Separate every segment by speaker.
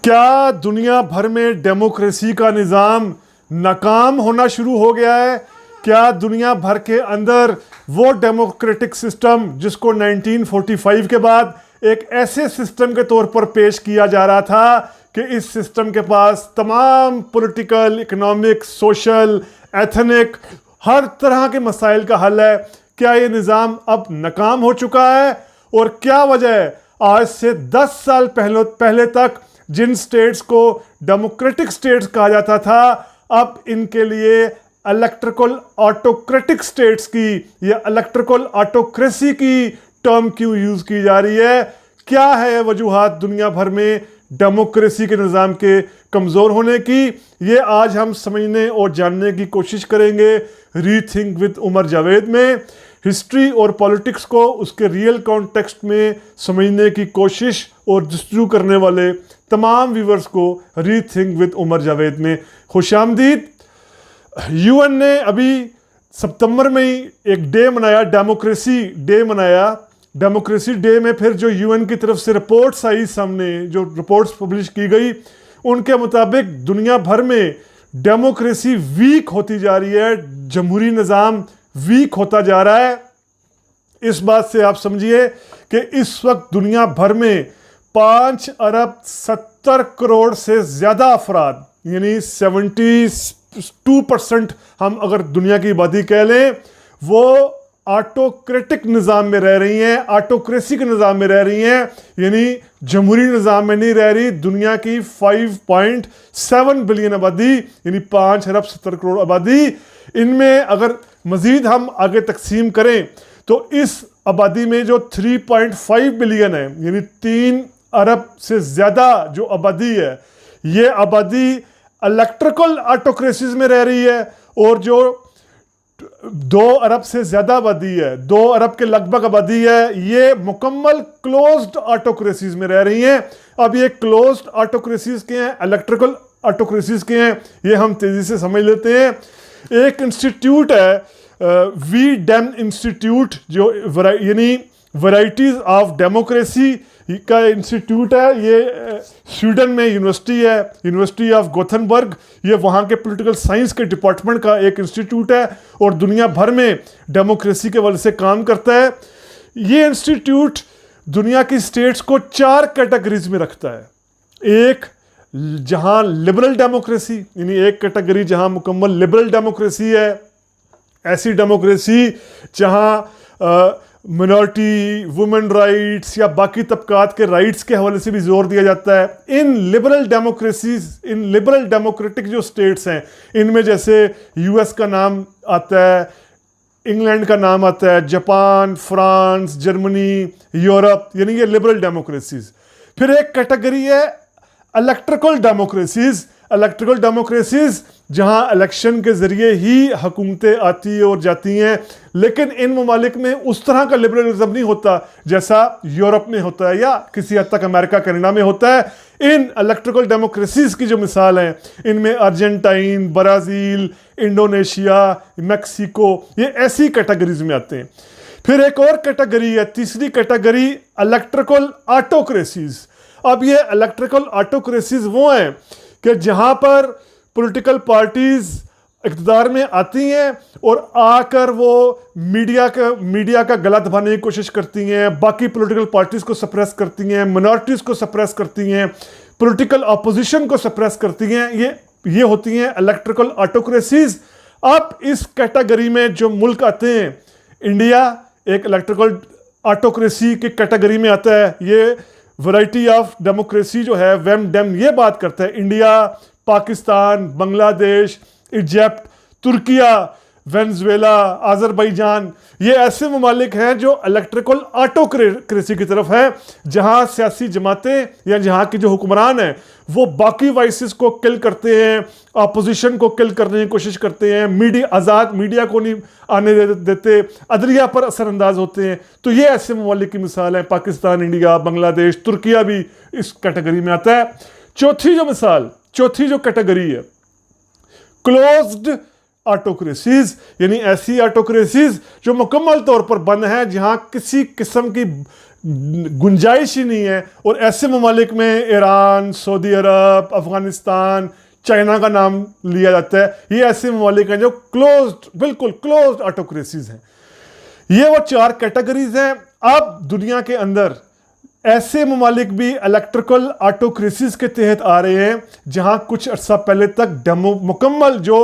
Speaker 1: क्या दुनिया भर में डेमोक्रेसी का निज़ाम नाकाम होना शुरू हो गया है? क्या दुनिया भर के अंदर वो डेमोक्रेटिक सिस्टम जिसको 1945 के बाद एक ऐसे सिस्टम के तौर पर पेश किया जा रहा था कि इस सिस्टम के पास तमाम पॉलिटिकल, इकोनॉमिक, सोशल, एथनिक हर तरह के मसाइल का हल है, क्या ये निज़ाम अब नाकाम हो चुका है? और क्या वजह है? आज से 10 साल पहले तक जिन स्टेट्स को डेमोक्रेटिक स्टेट्स कहा जाता था, अब इनके लिए इलेक्ट्रिकल ऑटोक्रेटिक स्टेट्स की या इलेक्ट्रिकल ऑटोक्रेसी की टर्म क्यों यूज की जा रही है? क्या है वजूहात दुनिया भर में डेमोक्रेसी के निज़ाम के कमज़ोर होने की? ये आज हम समझने और जानने की कोशिश करेंगे रीथिंक विद उमर जावेद में। हिस्ट्री और पॉलिटिक्स को उसके रियल कॉन्टेक्स्ट में समझने की कोशिश और जस्तजू करने वाले तमाम व्यूवर्स को रीथिंक विद उमर जावेद में खुशामदीद। यूएन ने अभी सितंबर में ही एक डे मनाया, डेमोक्रेसी डे मनाया। डेमोक्रेसी डे में फिर जो यूएन की तरफ से रिपोर्ट्स आई सामने, जो रिपोर्ट्स पब्लिश की गई, उनके मुताबिक दुनिया भर में डेमोक्रेसी वीक होती जा रही है, जमहूरी निज़ाम वीक होता जा रहा है। इस बात से आप समझिए कि इस वक्त दुनिया भर में 5 अरब 70 करोड़ से ज़्यादा अफराद, यानी 72% हम अगर दुनिया की आबादी कह लें, वो ऑटोक्रेटिक निज़ाम में रह रही हैं, ऑटोक्रेसी के निज़ाम में रह रही हैं, यानी जमहूरी निज़ाम में नहीं रह रही। दुनिया की 5.7 बिलियन आबादी, यानी 5 अरब 70 करोड़ आबादी, इनमें अगर मज़ीद हम आगे तकसीम करें तो इस आबादी में जो 3.5 बिलियन है, यानी 3 अरब से ज़्यादा जो आबादी है, ये आबादी इलेक्ट्रिकल ऑटोक्रेसीज में रह रही है। और जो 2 अरब से ज़्यादा आबादी है, 2 अरब के लगभग आबादी है, ये मुकम्मल क्लोज्ड ऑटोक्रेसीज में रह रही हैं। अब ये क्लोज्ड ऑटोक्रेसीज के हैं, इलेक्ट्रिकल ऑटोक्रेसीज के हैं, ये हम तेज़ी से समझ लेते हैं। एक इंस्टीट्यूट है वी डेम इंस्टीट्यूट, जो यानी वैराइटीज़ ऑफ डेमोक्रेसी का इंस्टीट्यूट है। ये स्वीडन में यूनिवर्सिटी है, यूनिवर्सिटी ऑफ गोथनबर्ग। ये वहाँ के पॉलिटिकल साइंस के डिपार्टमेंट का एक इंस्टीट्यूट है और दुनिया भर में डेमोक्रेसी के वजह से काम करता है। ये इंस्टीट्यूट दुनिया की स्टेट्स को 4 कैटेगरीज में रखता है। एक जहाँ लिबरल डेमोक्रेसी, यानी एक कैटेगरी जहाँ मुकम्मल लिबरल डेमोक्रेसी है, ऐसी डेमोक्रेसी जहाँ मिनॉरिटी, वुमेन राइट्स या बाकी तबकात के राइट्स के हवाले से भी जोर दिया जाता है। इन लिबरल डेमोक्रेसीज, इन लिबरल डेमोक्रेटिक जो स्टेट्स हैं, इनमें जैसे यूएस का नाम आता है, इंग्लैंड का नाम आता है, जापान, फ्रांस, जर्मनी, यूरोप, यानी ये लिबरल डेमोक्रेसीज। फिर एक कैटेगरी है इलेक्ट्रिकल डेमोक्रेसीज। इलेक्ट्रिकल डेमोक्रेसीज जहां इलेक्शन के ज़रिए ही हुकूमतें आती और जाती हैं, लेकिन इन ममालिक में उस तरह का लिबरलिज्म नहीं होता जैसा यूरोप में होता है या किसी हद तक अमेरिका, कनाडा में होता है। इन इलेक्ट्रिकल डेमोक्रेसीज की जो मिसाल हैं, इनमें अर्जेंटाइन, ब्राज़ील, इंडोनेशिया, मैक्सिको, ये ऐसी कैटेगरीज में आते हैं। फिर एक और कैटेगरी है, तीसरी कैटेगरी, इलेक्ट्रिकल ऑटोक्रेसीज। अब ये इलेक्ट्रिकल ऑटोक्रेसीज वो हैं कि जहाँ पर पॉलिटिकल पार्टीज इक़्तिदार में आती हैं और आकर वो मीडिया का गला दबाने की कोशिश करती हैं, बाकी पॉलिटिकल पार्टीज को सप्रेस करती हैं, मिनॉरिटीज़ को सप्रेस करती हैं, पॉलिटिकल अपोजिशन को सप्रेस करती हैं। ये होती हैं इलेक्ट्रिकल ऑटोक्रेसीज। अब इस कैटेगरी में जो मुल्क आते हैं, इंडिया एक इलेक्ट्रिकल ऑटोक्रेसी की कैटेगरी में आता है। ये वैरायटी ऑफ डेमोक्रेसी जो है, वेम डेम, ये बात करता है। India, Pakistan, Bangladesh, Egypt, Türkiye, Venezuela, Azerbaijan, ये ऐसे ममालिक हैं जो इलेक्ट्रिकल ऑटोक्रेसी की तरफ है, जहां सियासी जमातें या जहां के जो हुक्मरान हैं वो बाकी वॉइसेस को किल करते हैं, अपोजिशन को किल करने की कोशिश करते हैं, आज़ाद मीडिया को नहीं आने देते, अदलिया पर असरअंदाज होते हैं। तो ये ऐसे ममालिक की मिसाल है। पाकिस्तान, इंडिया, बांग्लादेश, तुर्किया भी इस कैटेगरी में आता है। चौथी जो कैटेगरी है, क्लोज्ड ऑटोक्रेसीज, यानी ऐसी ऑटोक्रेसीज जो मुकम्मल तौर पर बंद हैं, जहां किसी किस्म की गुंजाइश ही नहीं है। और ऐसे ममालिक में ईरान, सऊदी अरब, अफगानिस्तान, चाइना का नाम लिया जाता है। ये ऐसे ममालिक हैं जो क्लोज्ड, बिल्कुल क्लोज्ड ऑटोक्रेसीज हैं। ये वो 4 कैटेगरीज हैं। अब दुनिया के अंदर ऐसे ममालिक भी इलेक्ट्रिकल ऑटोक्रेसीज के तहत आ रहे हैं, जहां कुछ अर्सा पहले तक मुकम्मल जो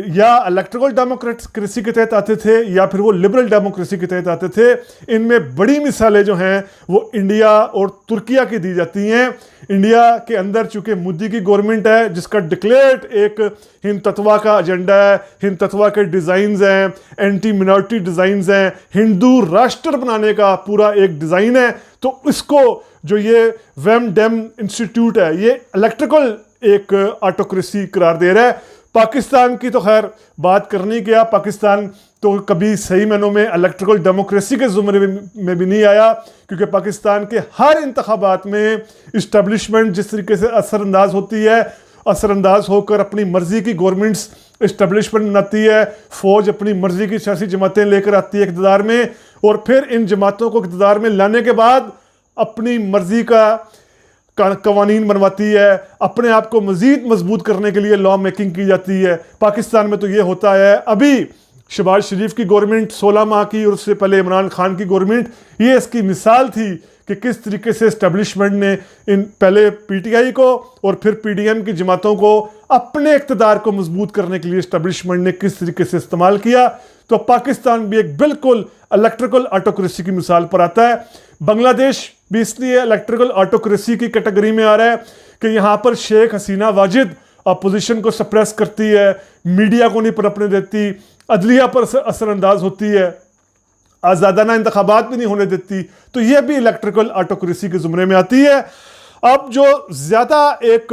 Speaker 1: या इलेक्ट्रिकल डेमोक्रेसी के तहत आते थे या फिर वो लिबरल डेमोक्रेसी के तहत आते थे। इनमें बड़ी मिसालें जो हैं वो इंडिया और तुर्किया की दी जाती हैं। इंडिया के अंदर चूंकि मोदी की गवर्नमेंट है जिसका डिक्लेयर्ड एक हिंद तत्वा का एजेंडा है, हिंद तत्वा के डिज़ाइंस हैं, एंटी मिनॉरिटी डिज़ाइंस हैं, हिंदू राष्ट्र बनाने का पूरा एक डिज़ाइन है। तो इसको जो ये वेम डेम इंस्टीट्यूट है ये इलेक्ट्रिकल एक ऑटोक्रेसी करार दे रहा है। पाकिस्तान की तो खैर बात करनी क्या, पाकिस्तान तो कभी सही मायनों में इलेक्ट्रिकल डेमोक्रेसी के ज़ुमरे में भी नहीं आया, क्योंकि पाकिस्तान के हर इंतखाबात में इस्टेब्लिशमेंट जिस तरीके से असरअंदाज होती है, असरअंदाज होकर अपनी मर्जी की गवर्नमेंट्स इस्टेब्लिशमेंट बनाती है, फौज अपनी मर्जी की सियासी जमातें लेकर आती है इक़्तिदार में, और फिर इन जमातों को इक़्तिदार में लाने के बाद अपनी मर्जी का कवानीन बनवाती है, अपने आप को मज़ीद मजबूत करने के लिए लॉ मेकिंग की जाती है। पाकिस्तान में तो ये होता है। अभी शहबाज शरीफ की गवर्नमेंट 16 माह की, और उससे पहले इमरान खान की गवर्नमेंट, ये इसकी मिसाल थी कि किस तरीके से इस्टेब्लिशमेंट ने इन पहले पीटीआई को और फिर पीडीएम की जमातों को अपने इक़्तिदार को मजबूत करने के लिए इस्टेब्लिशमेंट ने किस तरीके से इस्तेमाल किया। तो पाकिस्तान भी एक बिल्कुल इलेक्ट्रिकल ऑटोक्रेसी की मिसाल पर आता है। बांग्लादेश भी इसलिए इलेक्ट्रिकल ऑटोक्रेसी की कैटेगरी में आ रहा है कि यहाँ पर शेख हसीना वाजिद अपोजिशन को सप्रेस करती है, मीडिया को नहीं पनपने देती, अदलिया पर असरअंदाज होती है, आज़ादाना इंतखाबात भी नहीं होने देती। तो यह भी इलेक्ट्रिकल ऑटोक्रेसी के ज़ुमरे में आती है। अब जो ज़्यादा एक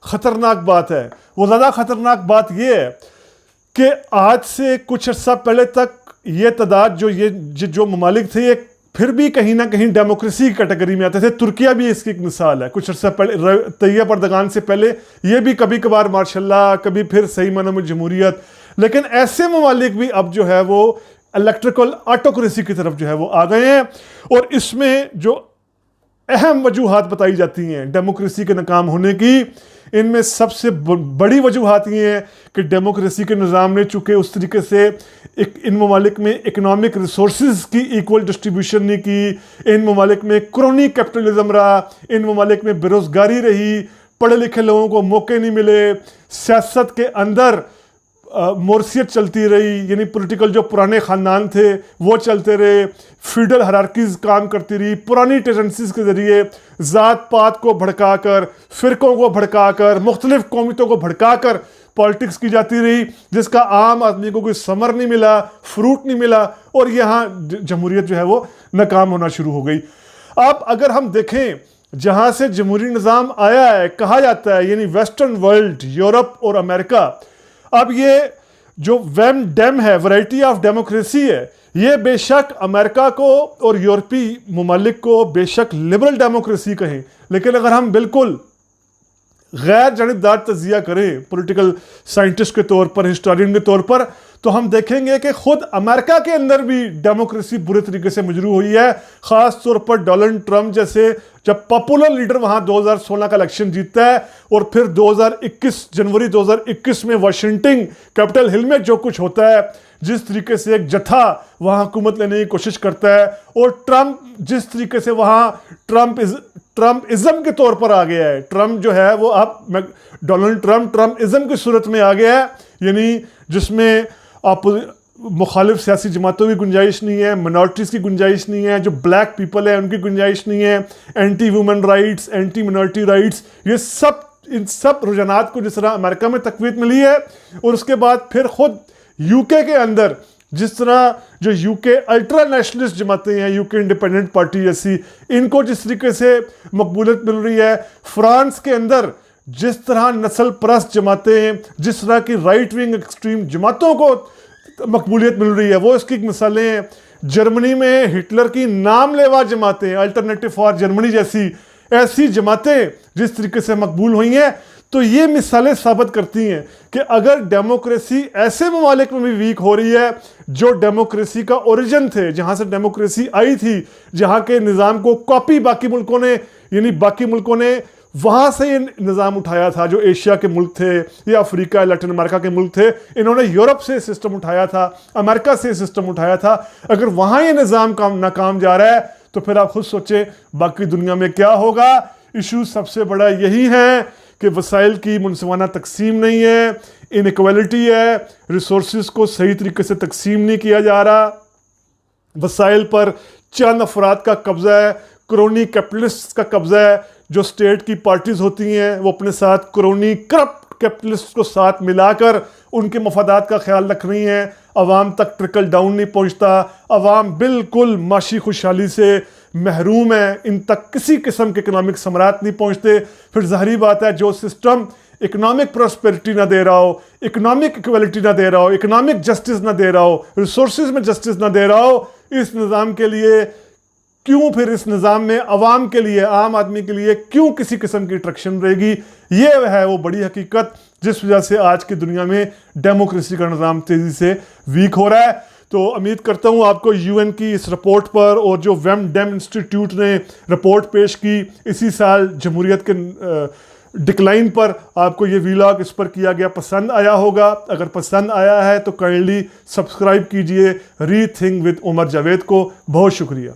Speaker 1: ख़तरनाक बात है, वो ज़्यादा ख़तरनाक बात यह है कि आज से कुछ अर्सा पहले तक ये तादाद जो ममालिक थे, ये फिर भी कहीं ना कहीं डेमोक्रेसी की कैटेगरी में आते थे। तुर्किया भी इसकी एक मिसाल है। कुछ अर्सा पहले तैयब अर्दगान से पहले ये भी कभी कभार मार्शल्लाह, कभी फिर सही मानों में जमहूरियत। लेकिन ऐसे ममालिक भी अब जो है वो इलेक्ट्रिकल ऑटोक्रेसी की तरफ जो है वो आ गए हैं। और इसमें जो अहम वजूहात बताई जाती हैं डेमोक्रेसी के नाकाम होने की, इनमें सबसे बड़ी वजूहात ये हैं कि डेमोक्रेसी के निज़ाम ने चूँकि उस तरीके से इन ममालिक में इकनॉमिक रिसोर्सेज की इक्वल डिस्ट्रीब्यूशन नहीं की, इन ममालिक में क्रोनी कैपिटलिज्म रहा, इन ममालिक में बेरोज़गारी रही, पढ़े लिखे लोगों को मौके नहीं मिले, सियासत के अंदर मोरसियत चलती रही, यानी पॉलिटिकल जो पुराने ख़ानदान थे वो चलते रहे, फीडल हायरार्कीज काम करती रही, पुरानी टेंडेंसीज के ज़रिए ज़ात पात को भड़काकर, फ़िरकों को भड़काकर, मुख्तलिफ़ कौमियतों को भड़काकर पॉलिटिक्स की जाती रही, जिसका आम आदमी को कोई समर नहीं मिला, फ्रूट नहीं मिला, और यहाँ जमहूरियत जो है वो नाकाम होना शुरू हो गई। अब अगर हम देखें जहाँ से जमहूरी निज़ाम आया है, कहा जाता है, यानी वेस्टर्न वर्ल्ड, यूरोप और अमेरिका, अब ये जो वेम डेम है, वैरायटी ऑफ डेमोक्रेसी है, ये बेशक अमेरिका को और यूरोपीय ममालिक को बेशक लिबरल डेमोक्रेसी कहें, लेकिन अगर हम बिल्कुल गैर जानिबदार तजिया करें पॉलिटिकल साइंटिस्ट के तौर पर, हिस्टोरियन के तौर पर, तो हम देखेंगे कि खुद अमेरिका के अंदर भी डेमोक्रेसी बुरे तरीके से मजरू हुई है। ख़ास तौर पर डोनाल्ड ट्रंप जैसे जब पॉपुलर लीडर वहाँ 2016 का इलेक्शन जीतता है, और फिर 2021 जनवरी 2021 में वाशिंगटन कैपिटल हिल में जो कुछ होता है, जिस तरीके से एक जत्था वहाँ हुकूमत लेने की कोशिश करता है, और ट्रंप जिस तरीके से वहाँ ट्रंपिज्म के तौर पर आ गया है, ट्रंप जो है वो अब डोनाल्ड ट्रंप ट्रंपिज्म की सूरत में आ गया है, यानी जिसमें आप मुखालिफ सियासी जमातों की गुंजाइश नहीं है, मिनॉरिटीज़ की गुंजाइश नहीं है, जो ब्लैक पीपल है उनकी गुंजाइश नहीं है, anti women rights, anti minority rights, ये सब इन सब रुझानात को जिस तरह अमेरिका में तकवीत मिली है, और उसके बाद फिर खुद यूके के अंदर जिस तरह जो यूके अल्ट्रा नेशनलिस्ट जमातें हैं, यूके इंडिपेंडेंट पार्टी जैसी, इनको जिस तरीके से मकबूलियत मिल रही है, फ्रांस के अंदर जिस तरह नस्ल परस्त जमातें, जिस तरह की राइट विंग एक्सट्रीम जमातों को मकबूलियत मिल रही है, वो इसकी मिसालें हैं। जर्मनी में हिटलर की नामलेवा जमातें, अल्टरनेटिव फॉर जर्मनी जैसी ऐसी जमातें जिस तरीके से मकबूल हुई हैं, तो ये मिसालें साबित करती हैं कि अगर डेमोक्रेसी ऐसे ममालिक में भी वीक हो रही है जो डेमोक्रेसी का ओरिजिन थे, जहां से डेमोक्रेसी आई थी, जहां के निज़ाम को कॉपी बाकी मुल्कों ने, यानी बाकी मुल्कों ने वहां से ये निज़ाम उठाया था, जो एशिया के मुल्क थे या अफ्रीका लैटिन अमेरिका के मुल्क थे, इन्होंने यूरोप से सिस्टम उठाया था, अमेरिका से सिस्टम उठाया था। अगर वहां ये निज़ाम नाकाम जा रहा है तो फिर आप खुद सोचें बाकी दुनिया में क्या होगा। इशू सबसे बड़ा यही है कि वसाइल की मुनसिफाना तकसीम नहीं है, इनइक्वालिटी है, रिसोर्सेज को सही तरीके से तकसीम नहीं किया जा रहा, वसाइल पर चंद अफराद का कब्जा है, क्रोनी कैपिटलिस्ट का कब्जा है। जो स्टेट की पार्टीज होती हैं वो अपने साथ क्रोनी करप्ट कैपिटलिस्ट को साथ मिलाकर उनके मफादात का ख्याल रख रही हैं। अवाम तक ट्रिकल डाउन नहीं पहुंचता, अवाम बिल्कुल माशी खुशहाली से महरूम है, इन तक किसी किस्म के इकनॉमिक समरात नहीं पहुंचते। फिर ज़ाहिरी बात है जो सिस्टम इकोनॉमिक प्रॉस्पेरिटी ना दे रहा हो, इकोनॉमिक इक्वलिटी ना दे रहा हो, इकोनॉमिक जस्टिस ना दे रहा हो, रिसोर्सेज में जस्टिस ना दे रहा हो, इस निज़ाम के लिए क्यों, फिर इस निज़ाम में अवाम के लिए, आम आदमी के लिए क्यों किसी किस्म की अट्रैक्शन रहेगी। ये है वो बड़ी हकीकत जिस वजह से आज की दुनिया में डेमोक्रेसी का निज़ाम तेज़ी से वीक हो रहा है। तो उम्मीद करता हूँ आपको यूएन की इस रिपोर्ट पर और जो वेम डेम इंस्टीट्यूट ने रिपोर्ट पेश की इसी साल जमहूरियत के डिक्लाइन पर, आपको ये वीलॉग इस पर किया गया पसंद आया होगा। अगर पसंद आया है तो काइंडली सब्सक्राइब कीजिए रीथिंक विद उमर जावेद को। बहुत शुक्रिया।